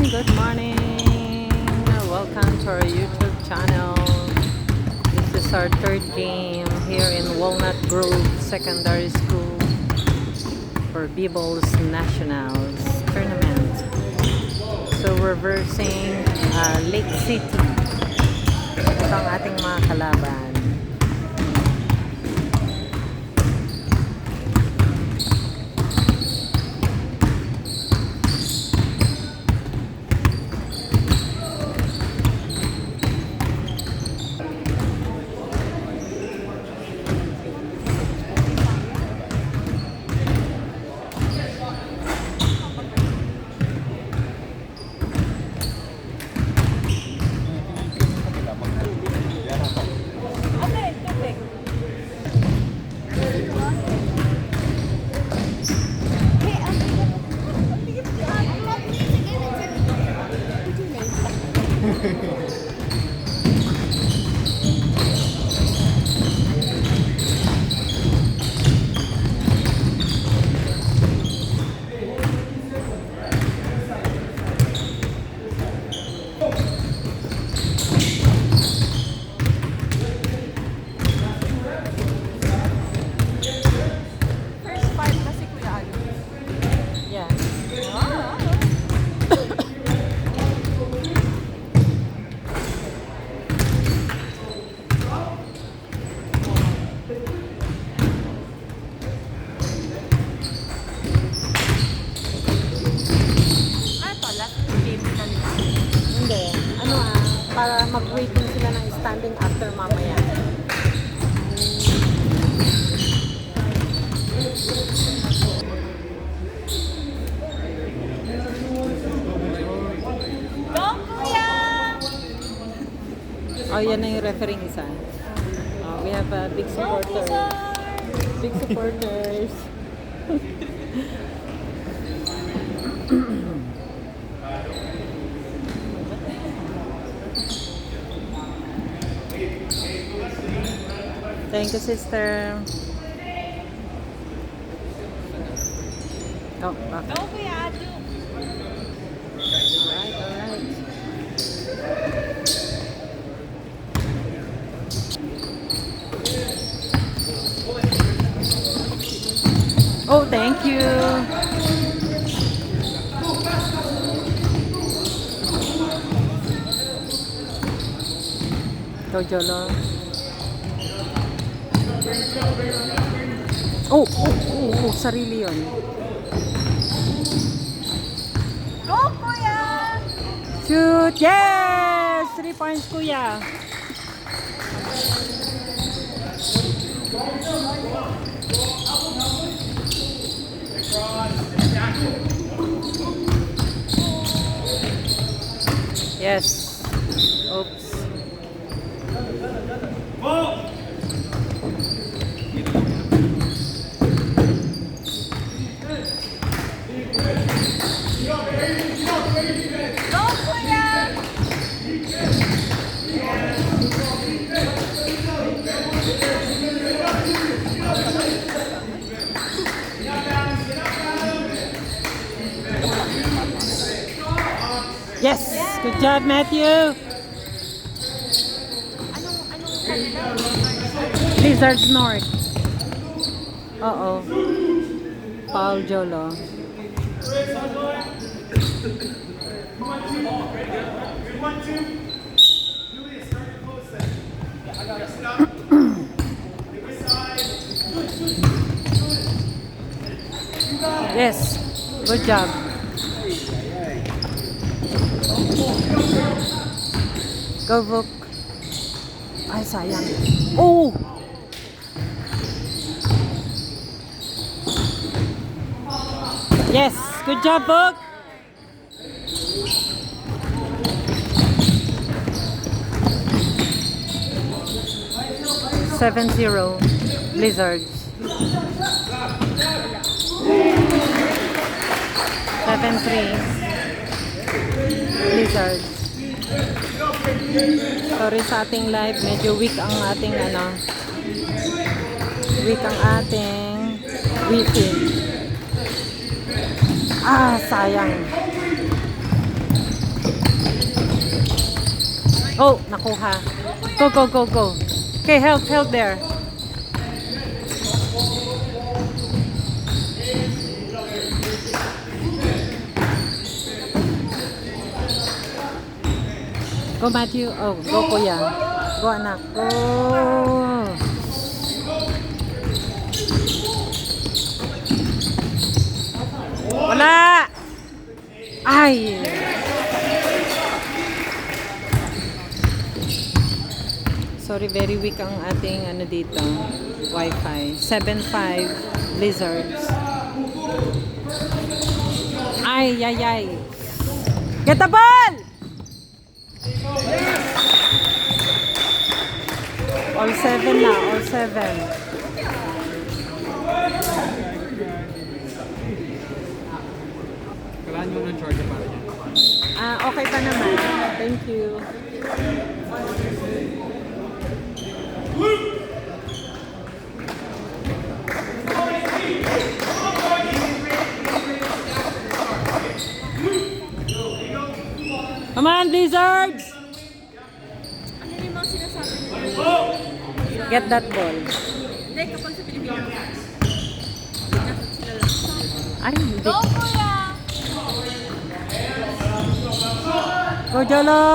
Good morning. Welcome to our YouTube channel. This is our third game here in Walnut Grove Secondary School for BBALL's Nationals Tournament. So we're versing Lake City. Ito ang ating mga kalaban. Para mag-waiting sila ng standing after mamaya. Go, Kuya! Oh, yan na yung refereeing isa. We have big supporters. Big supporters. Thank you, sister. Oh, okay. Go, Kuya! Alright, alright. Oh, thank you. Go, Jolo. Oh, sarili yun. Go, Kuya! Shoot! Yes! 3 points, Kuya. Yes. Oops. Go, Kuya! Yes! Good job, Matthew! Lizards North. Uh-oh. Paul Jolo. Yes. Good job. Go, Book. Ay, sayang. Oh! Yes. Good job, Book. Seven zero. Blizzards. 7-3. Blizzards. Sorry sa ating live, medyo weak ang ating weak ang ating wifi. Ah, sayang. Oh, nakuha. Go, go, go, go. Okay, help there. Go, Matthew. Oh, go, kuya. Go, anak. Go. Wala. Ay. Sorry, very weak ang ating ano dito. Wi-Fi. 7.5 blizzards. Ay, ay, ay. Get the ball! All 7 na, all 7. Kailangan nyo ng charger para dyan. Okay pa naman. Thank you. Come on, Blizzards! Ano yung mga sinasabi nila? Get that ball. Hindi, kapag sa Pilipinas. Nasa sila lang. Ay, hindi. Go, kuya! Go, Jolo!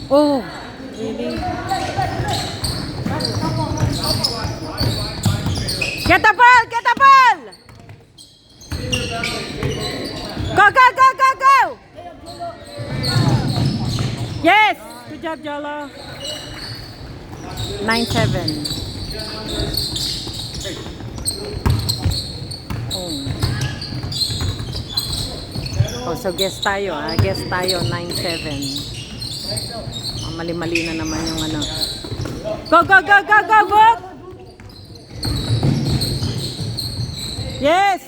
Oh, really? Get the ball! Get the ball! Go, go, go, go, go! Yes! Good job, Jolo. 9-7. Oh, so guess tayo, guess tayo 9-7. Mali-mali na naman yung ano. Go, go, go, go, go, book! Yes!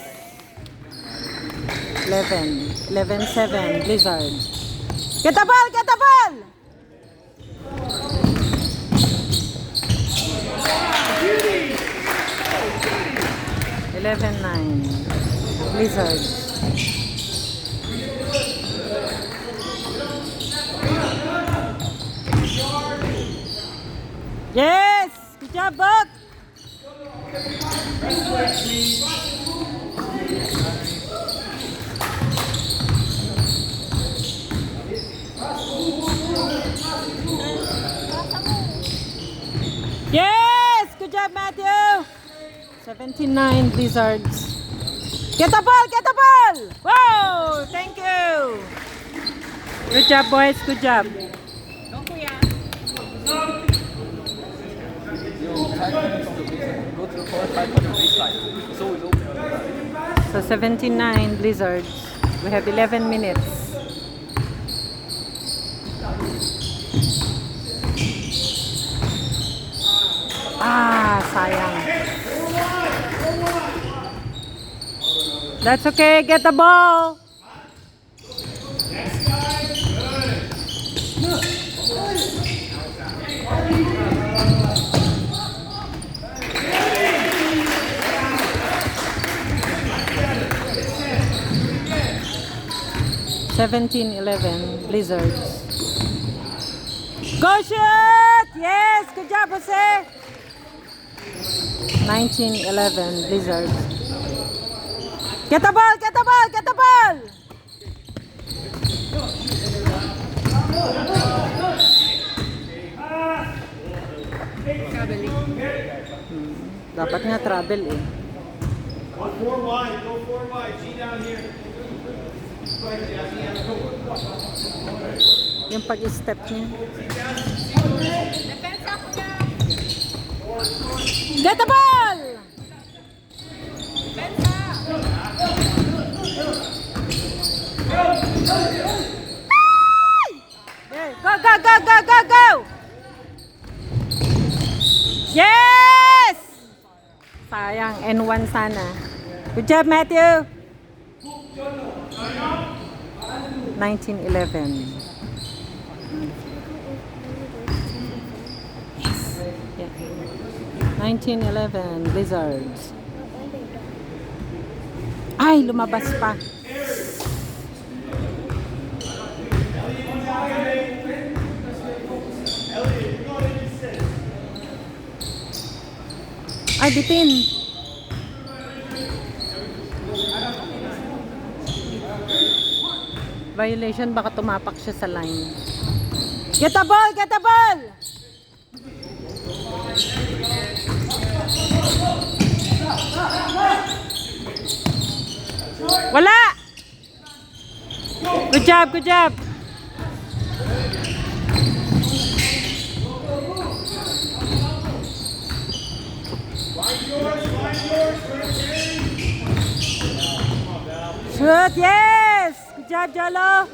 11. 11-7, Blizzard. Get the ball! Get the ball! (11-9) Blizzard. Yes! Good job, Buck! Yes! Good job, Matthew! 17-9 Blizzards. Get the ball! Get the ball! Wow! Thank you! Good job, boys. Good job. Go, kuya! Go to the court, 5 on the baseline. It's always open. So 17-9 Blizzards. We have 11 minutes. Sayang. That's okay. Get the ball. (17-11) Blizzards. Go shoot! Yes! Good job, Jose! 19-11 Blizzards. Get the ball! Get the ball! Get the ball! Dapat nga travel eh. Go 4 wide, go 4 wide. G down here. Yung pag-step niya. Depensa, kuya! Get the ball! Depensa! Go, go, go, go, go, go! Yes! Sayang, N1 sana. Good job, Matthew! 19-11. Yes. Yeah. 19-11 Blizzards. Ay, lumabas pa. Ay, bitin. Violation, baka tumapak siya sa line. Get the ball! Get the ball! Wala! Good job, good job. Shoot, yes! Good job, Jolo.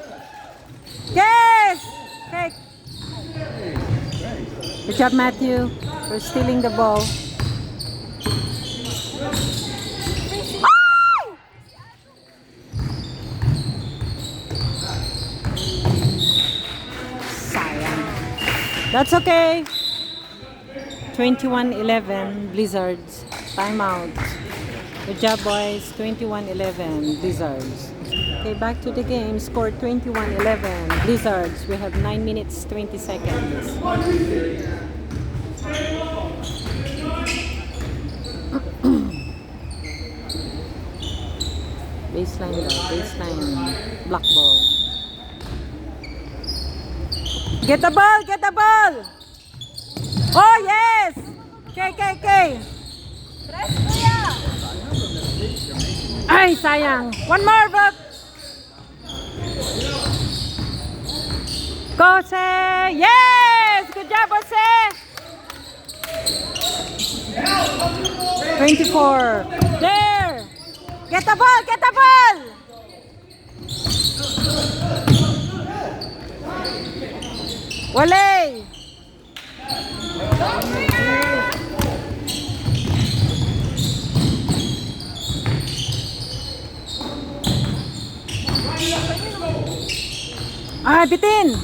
Yes! Okay. Good job, Matthew, for stealing the ball. Sayang. That's okay. 21-11 Blizzards. Timeout. Good job, boys. 21-11 Blizzards. Okay, back to the game. Score 21-11 Blizzards. We have 9 minutes 20 seconds. Baseline daw. Baseline. Black ball. Get the ball! Get the ball! Oh, yes! Okay. Ay, sayang. One more, Bob. Go, Jose! Yes! Good job, Jose! 24. There! Get the ball! Get the ball! Wale! Ay, bitin!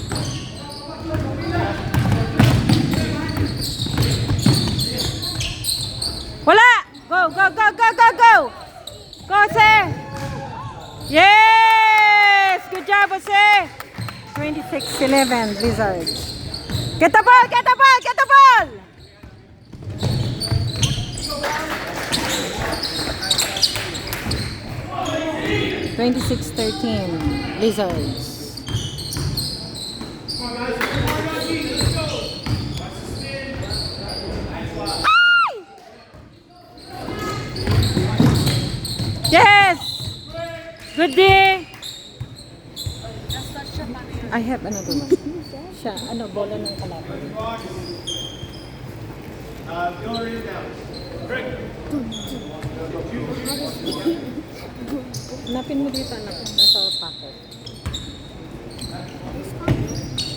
Wala! Go! Go, Jose! Yes! Good job, Jose! 26-11 Blizzards. Get the ball! Get the ball! Get the ball! (26-13) Blizzards. Yes! Good day! I have another one. Siya, bola ng kalaban. Hanapin mo dito, anak. Nasa packet.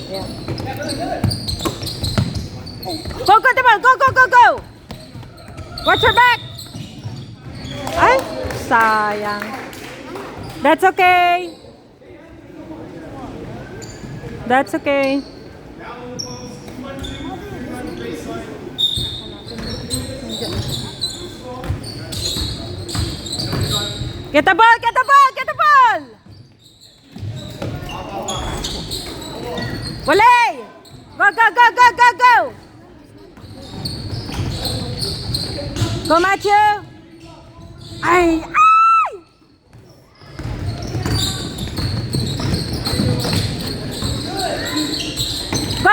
Yeah. Go, the ball! Go! Watch your back! Ay, sayang. That's okay. That's okay. Get the ball! Get the ball! Get the ball! Wale! Go! Go, Matthew! Ay! Go!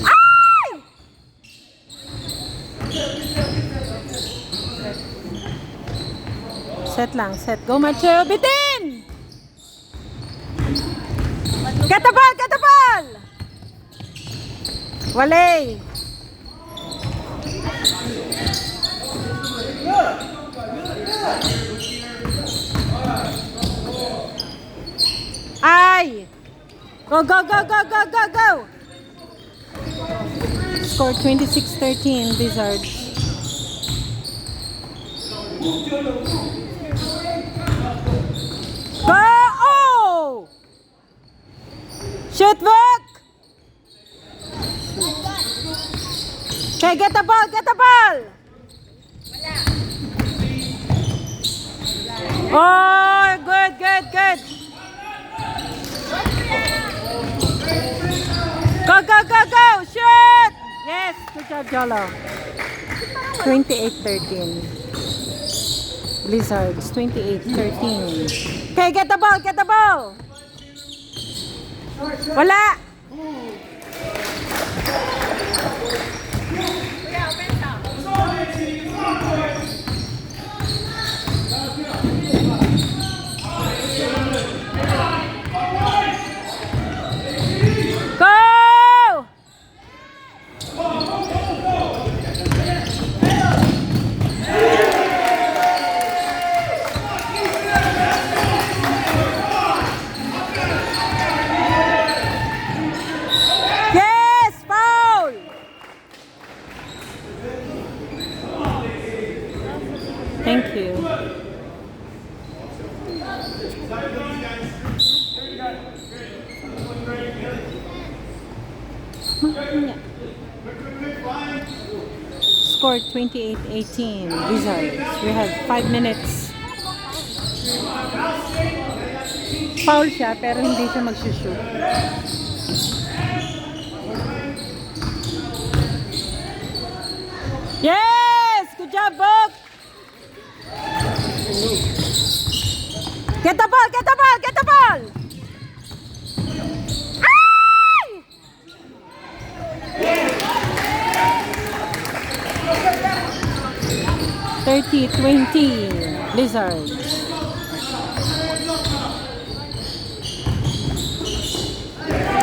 Ay! Set. Go, Matthew! Bitin! Get the ball! Wale! Ay! Go! Score 26-13 Blizzards. Go! Oh! Shoot, Book! Okay, get the ball! Oh, good, good, good. Go, go, go, go. Shoot. Yes, good job, Jolo. 28-13. Blizzards, 28-13. Okay, get the ball, get the ball. Wala. Go! Yes, foul! Thank you. Scored 28-18. Wizards. We have 5 minutes. Foul siya pero hindi siya mag-shoot. Yes! Good job, Book! Get the ball! Get the ball! Get the ball! Ay! 30-20 Blizzards.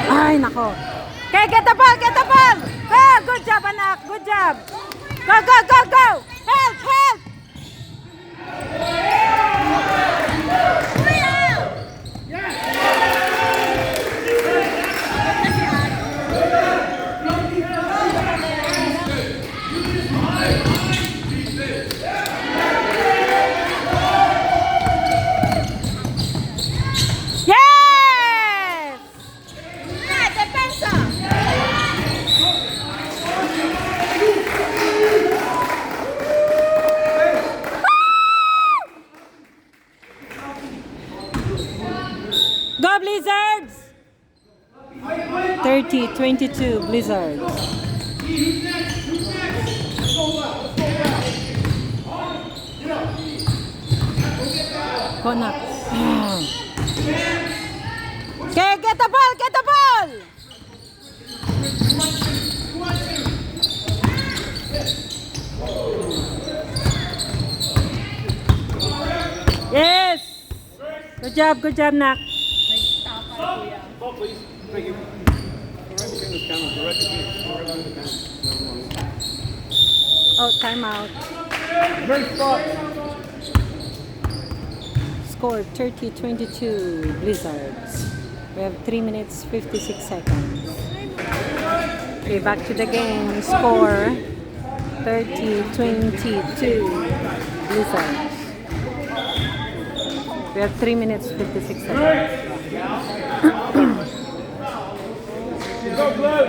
Ay, nako. Okay, get the ball! Get the ball! Go! Good job, anak! Good job! Go, go, go, go! Help! Help! Yes! Go Blizzards! 30-22 Blizzards. Go Knox. Okay, get the ball! Get the ball! Yes! Good job, Nak. Ball, please. Thank you. Turn this camera. Direct the camera. Direct the camera. Oh, timeout. Great spot. Score 30-22 Blizzards. We have 3 minutes 56 seconds. Okay, back to the game. Score 30-22 Blizzards. We have 3 minutes 56 seconds. Go, Blue.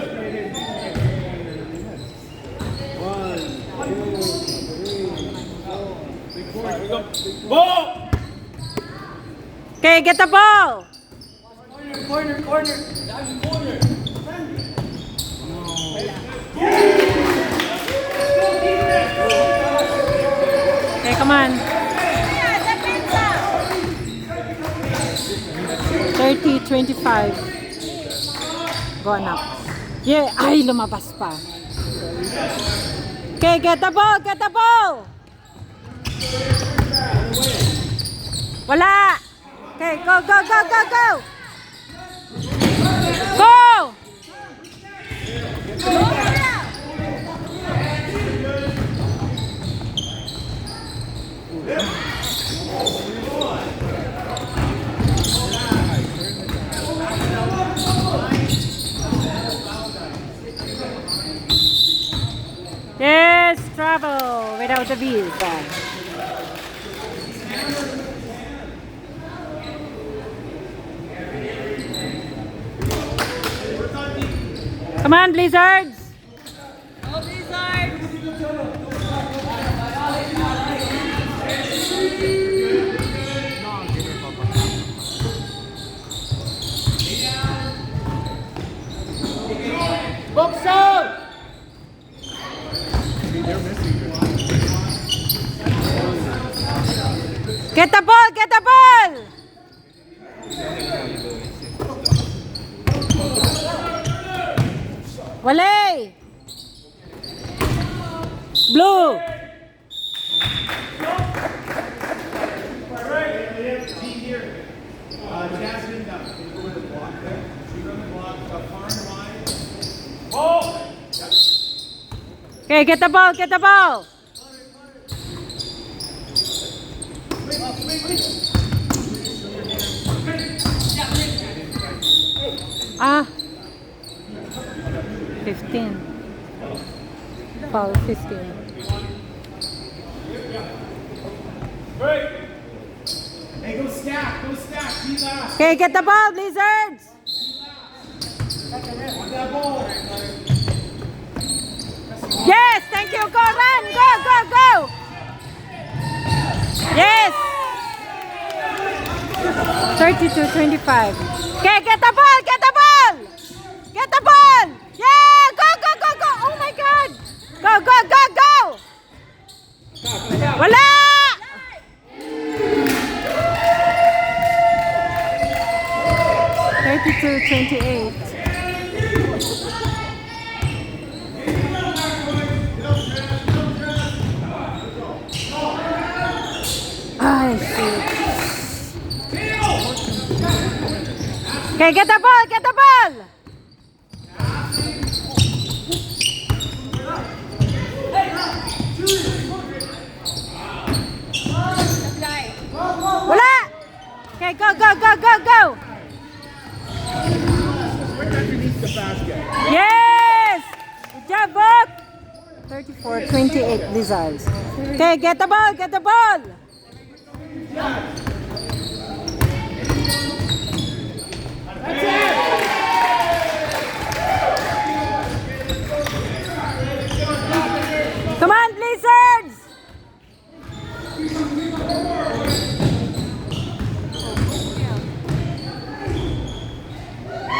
1, 2, 3, 4. Here we go. Ball! Okay, get the ball! Corner. Corner. Okay, come on. 30-25. Go anak. Yeah, ay lumabas pa. Okay, get the ball, get the ball. Wala. Okay, go, go, go, go, go. Go! Yes, travel without a visa. Come on, Blizzards! Go Blizzards! Blue. Jasmine, go with the block there. Shoot on the block, far and wide. Ball! Okay, get the ball, get the ball. Ah. 15. Foul 15. Hey, go stack, be last. Okay, get the ball, Blizzards. Want that ball. Yes, thank you. Go, run, go, go, go. Yes. 32-25. Okay, get the ball, get the ball. Get the ball. Yeah, go, go, go, go. Oh my God. Go, go, go, go. Wala. Thirty-two, 28. I see. Okay, get the ball, get the ball. Wala. Okay, go, go, go, go, go. Underneath the basket. Yes! Good job, Bob! 34-28 Blizzards. Okay, get the ball, get the ball! Come on, Blizzards!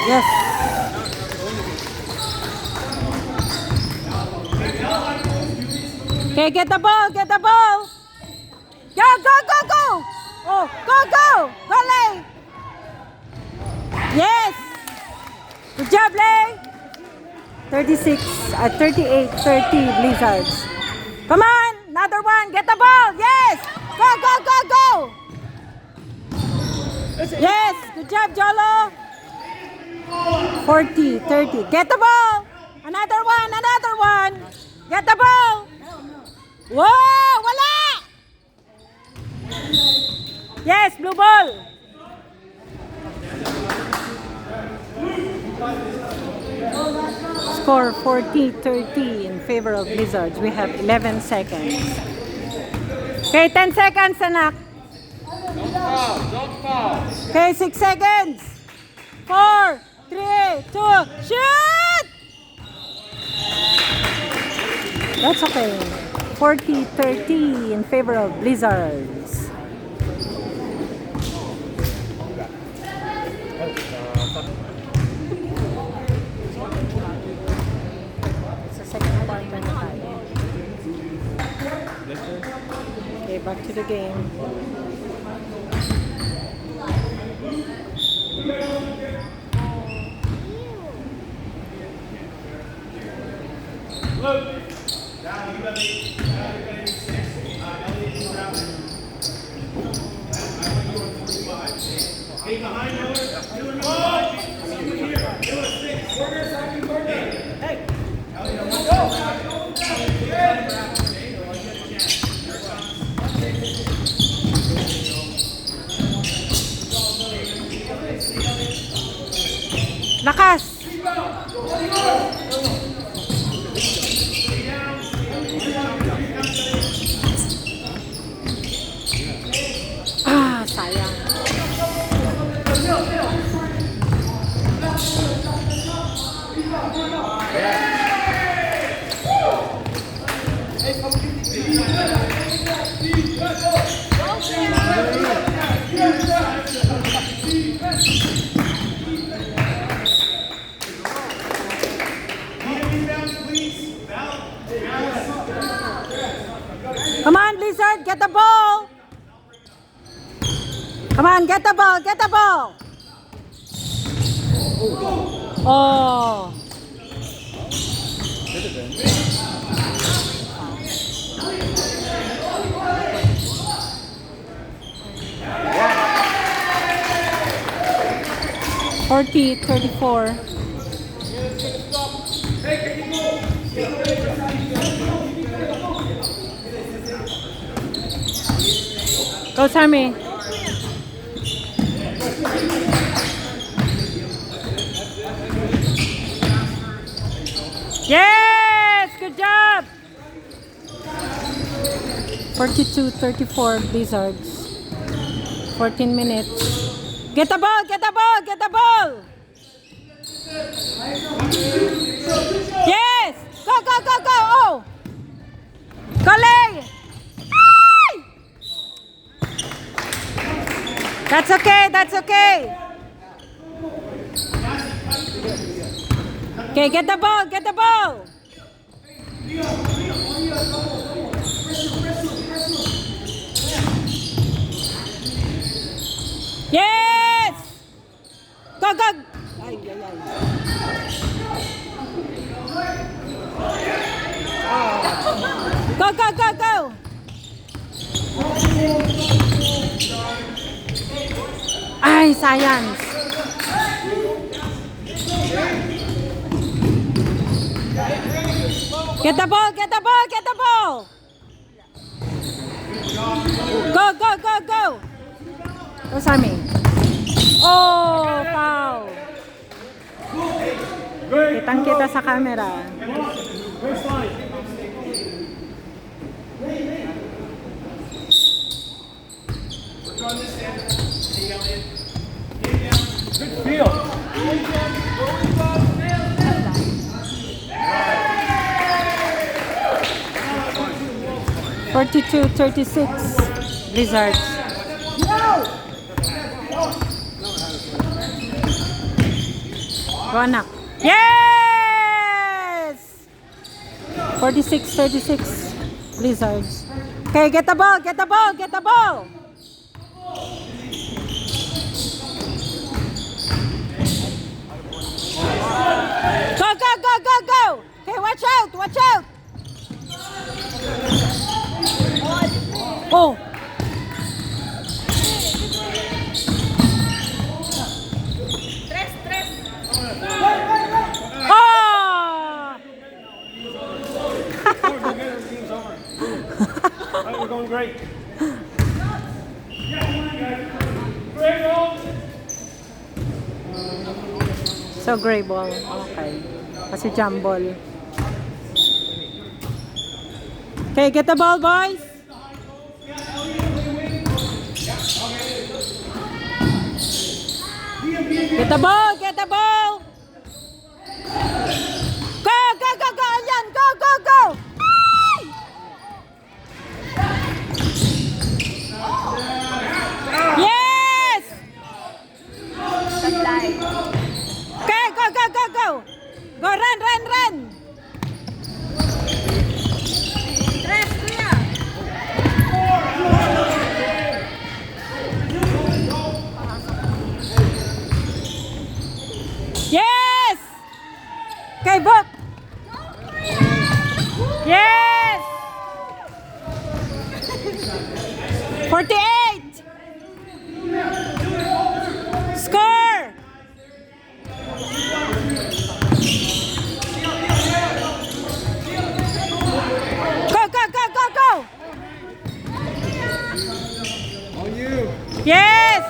Yes. Okay, get the ball, get the ball. Go, go, go, go. Oh, go, go. Go, Lay. Yes. Good job, Lay. 38-30 Blizzards. Come on, another one. Get the ball. Yes. Go, go, go, go. Yes. Good job, Jolo. 40-30. Get the ball. Another one, another one. Get the ball. Whoa, wala. Yes, blue ball. Score 40-30 in favor of Blizzards. We have 11 seconds. Okay, 10 seconds, anak. Don't foul. Okay, 6 seconds. 4, 3, 2, shoot! That's okay. 40-30 in favor of Blizzards. Sa second quarter na tayo. Okay, back to the game. Look. Now you got 6. Elliot is around. I want you on 45. Hey, behind Miller. Miller, someone here. Miller, 6. Corner, second corner. Hey. Elliot, I want Lakas! Ah, sayang. Come on, Blizzard, get the ball. Come on, get the ball, get the ball. Oh. 40-34. Go, Sammy. Yes! Good job! 42-34 Blizzards. 14 minutes. Get the ball! Get the ball! Get the ball! Yes! Go, go, go, go! Oh! Go, Lay! That's okay, that's okay. Okay, get the ball, get the ball. Yes! Go, go! Ay, ay, ay. Go, go, go, go! Ay, science. Get the ball, get the ball, get the ball. Go, go, go, go. Go, Sammy. Oh, foul. Kitang-kita sa camera. Good field. 42-36 Blizzards. Go, anak. Yes! 46-36 Blizzards. Okay, get the ball, get the ball, get the ball. Go, go, go, go, go. Okay, watch out, watch out. Oh. Tres. Oh. Alright, we're going great. So, gray ball. Okay. Kasi jump ball. Okay, get the ball, boys. Get the ball, get the ball. Go, go, go, go, Alyan. Go, go, go. Yes! Okay, go, go, go, go. Go, run, run, run. Tres, kuya. Yes! Okay, book. Yes! 48! Score! Go, go, go, go, go! On you. Yes!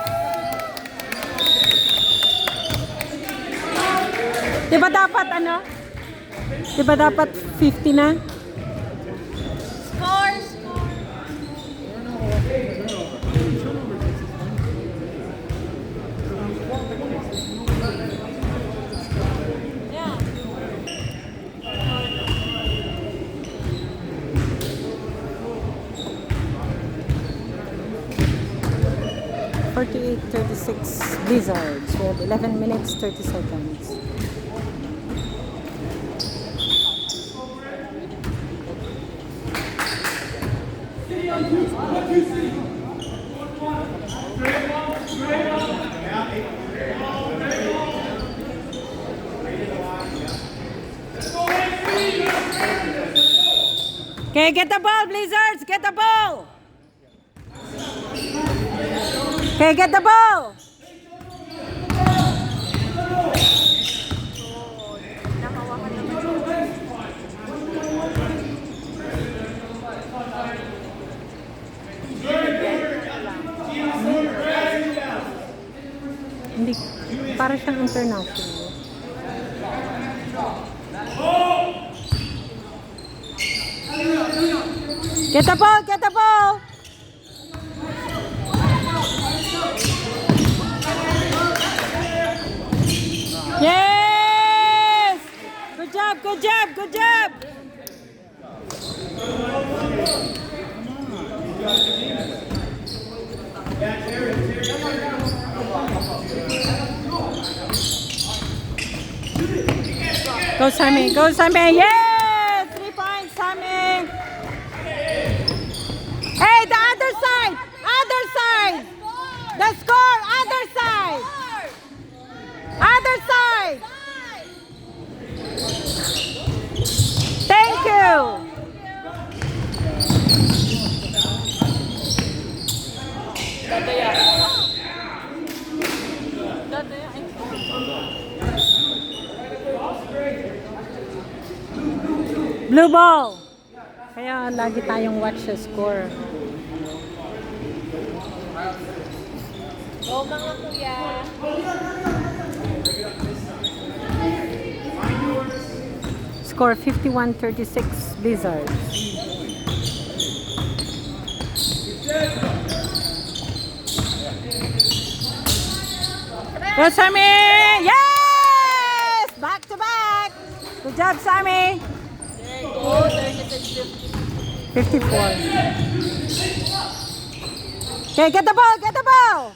Diba dapat ano? Diba dapat 50 na? Score. Yeah. 48-36 Blizzards. We have 11 minutes 30 seconds. Okay, get the ball, Blizzards! Get the ball! Okay, get the ball! international. Get the ball, get the ball. Yes! Good job, good job, good job. Go Sammy, go Sammy. Yeah! 3 points, Sammy. Hey, the other side. Other side. The score, other side. Other side. Thank you. Blue ball. Kaya lagi tayong watch the score. Go mga kuya. Score 51-36 Blizzards. Go Sammy! Yes! Back to back! Good job Sammy! There you go. 54. Okay, get the ball, get the ball!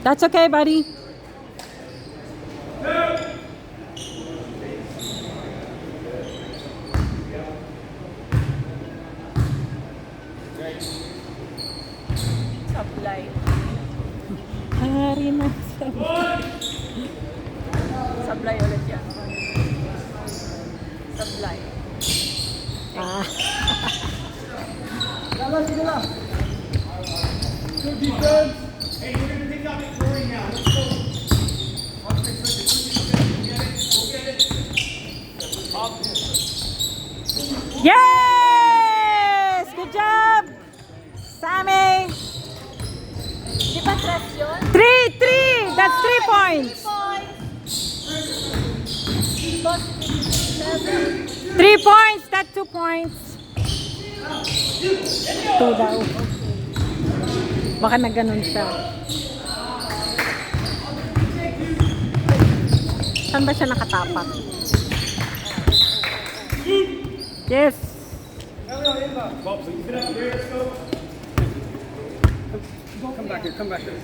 That's okay, buddy. Supply. Hari na. Supply ulit yan. Supply. Ah. Good defense. Hey, we're going to pick up Victoria now. Let's go. Watch me switch it. Go get it. Go get it. Yes! Good job! Sammy! Di ba stress yun? 3-3! That's 3 points! 3 points! That's 2 points! 2 daw. Baka na ganun siya. Saan ba siya nakatapak? Yes! Ball, please. Get up here. Let's go. Come back here. Come back here.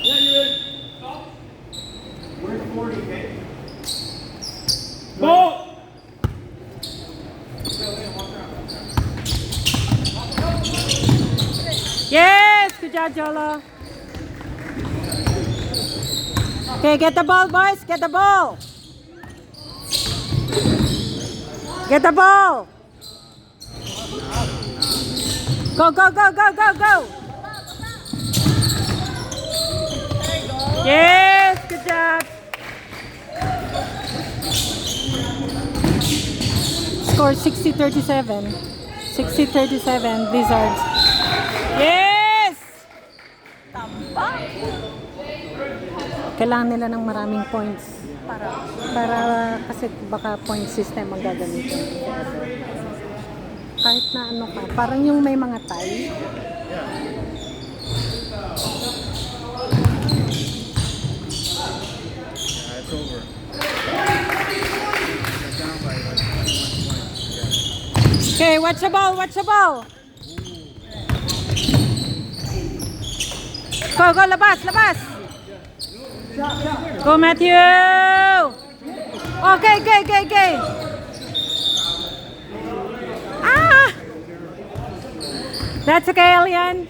Yeah, you're in. Where's 40, okay? Ball! Yes! Good job, Jolo. Okay, get the ball, boys. Get the ball. Get the ball. Go, go, go, go, go, go. Yes, good job. Score 60-37. 60-37, Blizzards. Yes! Kailangan nila ng maraming points. Para kasi baka point system ang gagamitin. Kahit na ano ka, parang yung may mga tie. It's over. Okay, watch the ball, watch the ball. Go, go, labas, labas. Go, Matthew. Okay, okay, okay, okay. Ah! That's okay, Elian.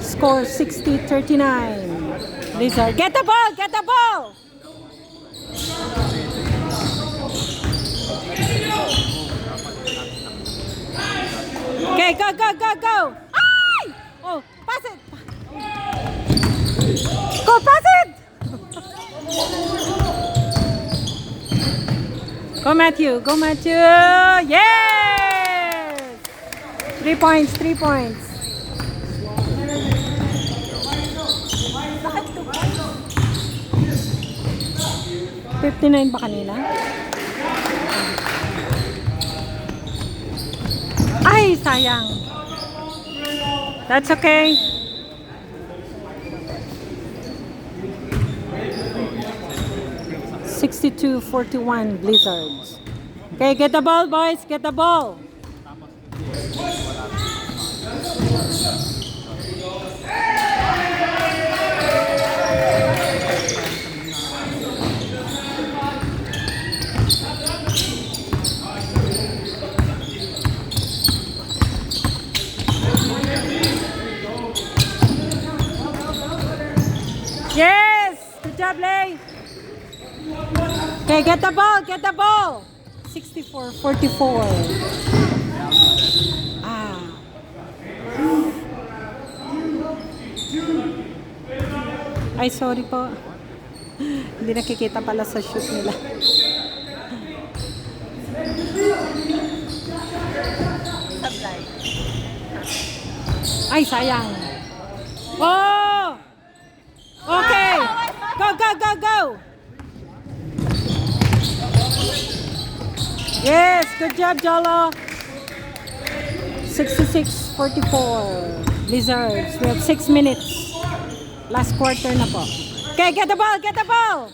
Score 60-39. Blizzard, get the ball, get the ball. Okay, go, go, go, go. Ay! Oh, pass it. Go, pass it. Go, Matthew. Go, Matthew. Yes! 3 points, 3 points. Bakit 2 points? 59 ba kanina? Ay, sayang. That's okay. (62-41) Blizzards. Okay, get the ball, boys. Get the ball. Yes! Good job, Lay. Okay, get the ball, get the ball. 64-44. Ah. Ay, sorry po. Hindi nakikita pala sa shoot nila. Sablay. Ay, sayang. Oh! Okay. Go, go, go, go. Yes, good job, Jolo. 66-44. Blizzards. We have 6 minutes. Last quarter na po. Okay, get the ball, get the ball.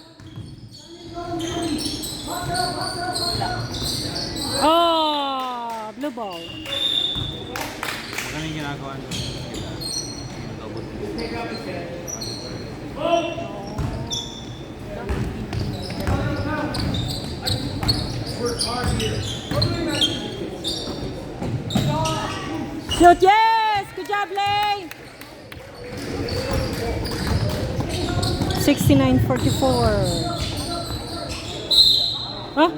Oh, blue ball. Magandang ginagawa nyo. Shoot, yes! Good job, Lay! 69-44. Huh?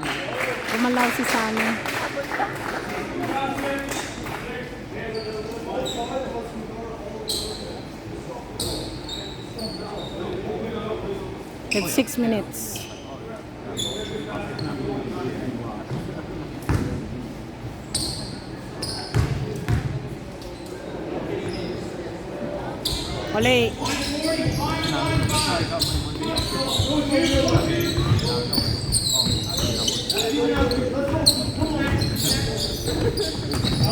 Kumalaw si Sunny. We have 6 minutes. Ole.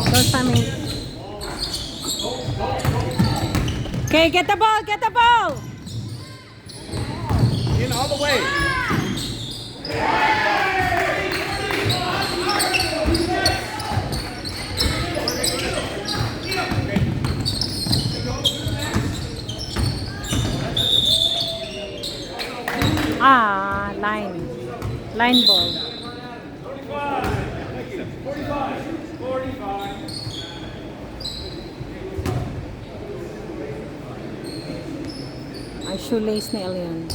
Close timing. Okay, get the ball, get the ball. In all the way. Ah, line ball. 45. Ay, shoelace ni Elian.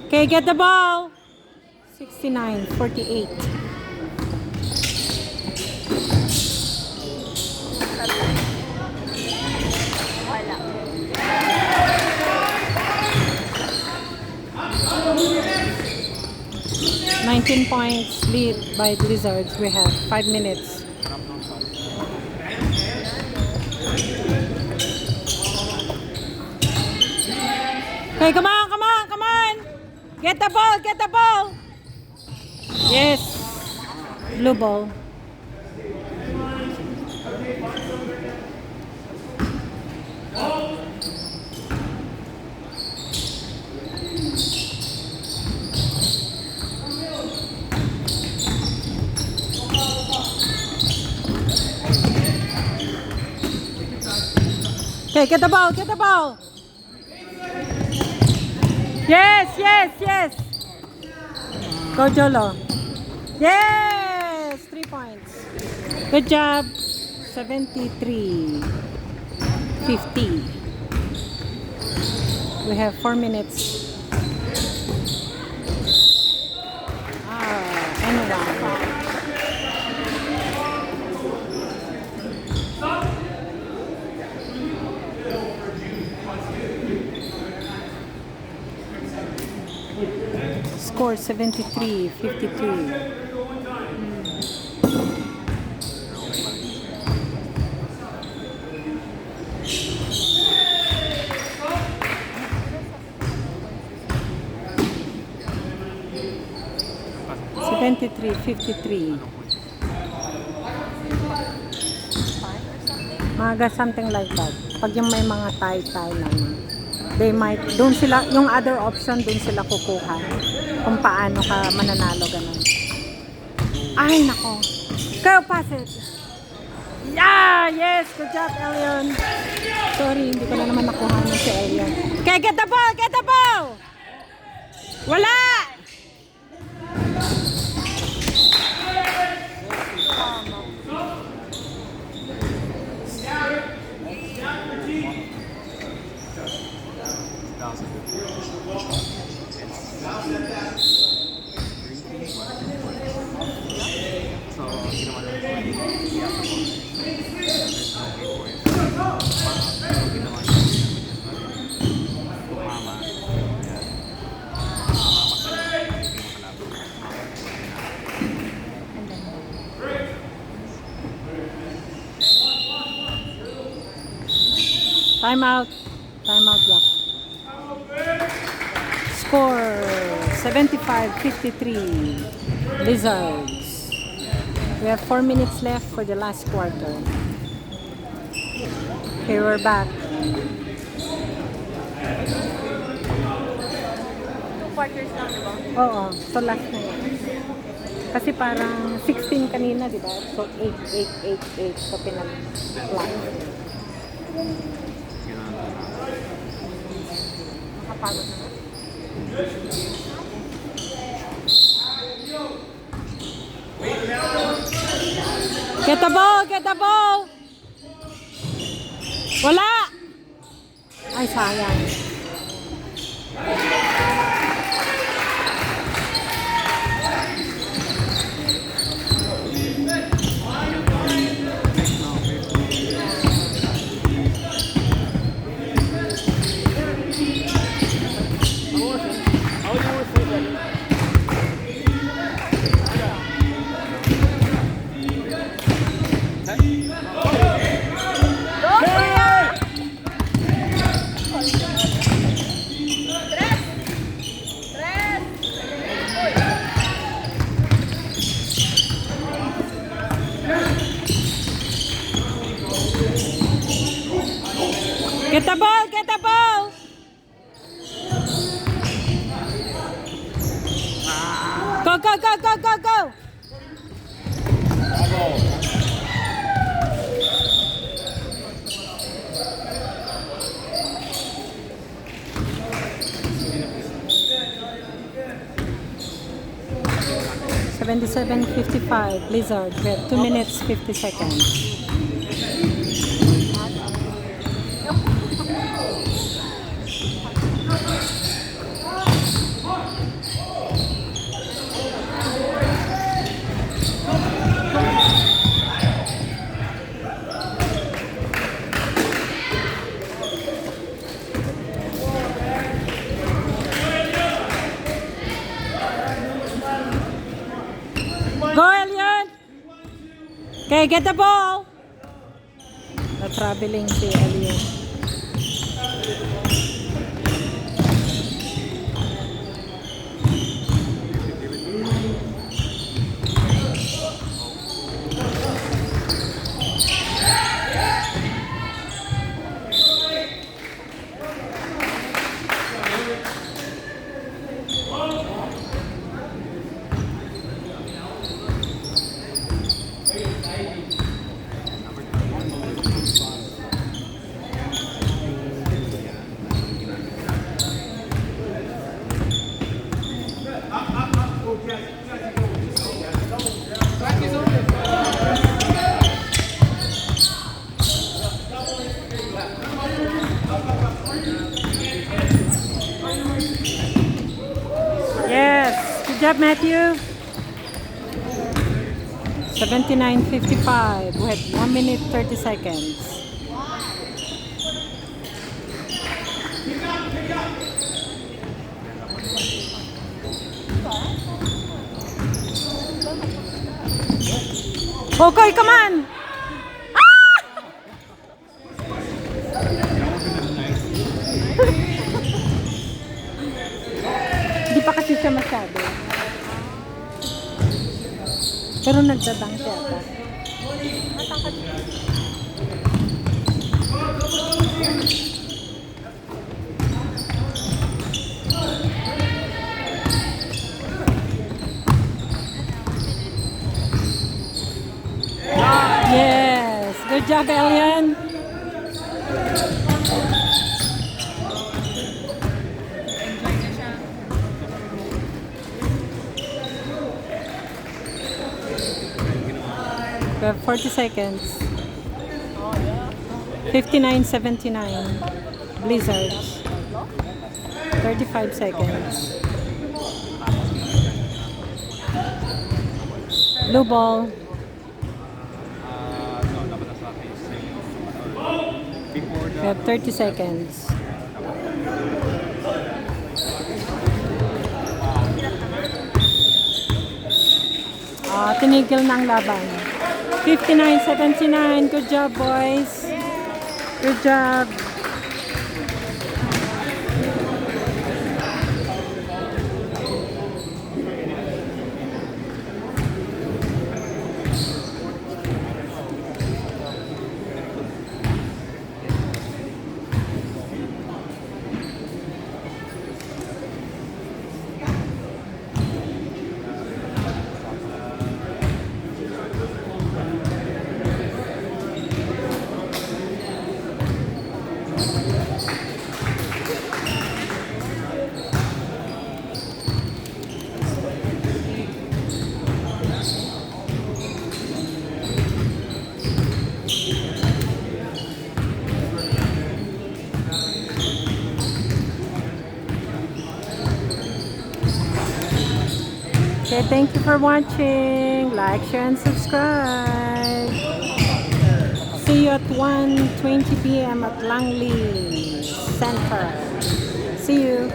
Okay, get the ball. 69-48. Wala. 19 points lead by Blizzards. We have 5 minutes. Okay, come on, come on, come on. Get the ball, get the ball. Yes. Blue ball. Okay, get the ball, get the ball. Yes, yes, yes. Go, Jolo. Yes, 3 points. Good job. 73-50. We have 4 minutes. Anyone. Score score 73-52. Twenty-three, 53. Mga something like that. Pag yung may mga tie-tie lang, they might, doon sila, yung other option, doon sila kukuha kung paano ka mananalo, ganun. Ay, nako. Go, pass it. Yeah, yes, good job, Elion. Sorry, hindi ko na naman nakuha na si Elion. Okay, get the ball, get the ball! Wala! Time out. Time out block. Score 75-53. Lizards. We have 4 minutes left for the last quarter. Okay, we're back. 2 quarters lang, diba? Oo, so last na yun. Kasi parang 16 kanina, di ba? So 8, 8, 8, 8. So pinag-plan. Makapagod naman. Get the ball! Get the ball! Wala! Ay, sayang. Get the ball! Get the ball! Go, go, go, go, go, go! Bravo. 77-55, Blizzard. We have 2 minutes, 50 seconds. Go, Elion! Okay, get the ball! Na-traveling si Elion. Yes, good job, Matthew. 79-55 with 1 minute 30 seconds. Okay, come on! Hindi pa kasi siya masyado. Pero nagdadang siya ata. Yes! Good job, Elian! Enjoy na siya. We have 40 seconds. 59:79. Blizzards. 35 seconds. Blue ball. No, dapat nasa akin. Before We have 30 seconds. Tinigil na ang laban. 59:79. Good job, boys. Good job. Okay, thank you for watching. Like, share, and subscribe. See you at 1:20 p.m. at Langley Center. See you.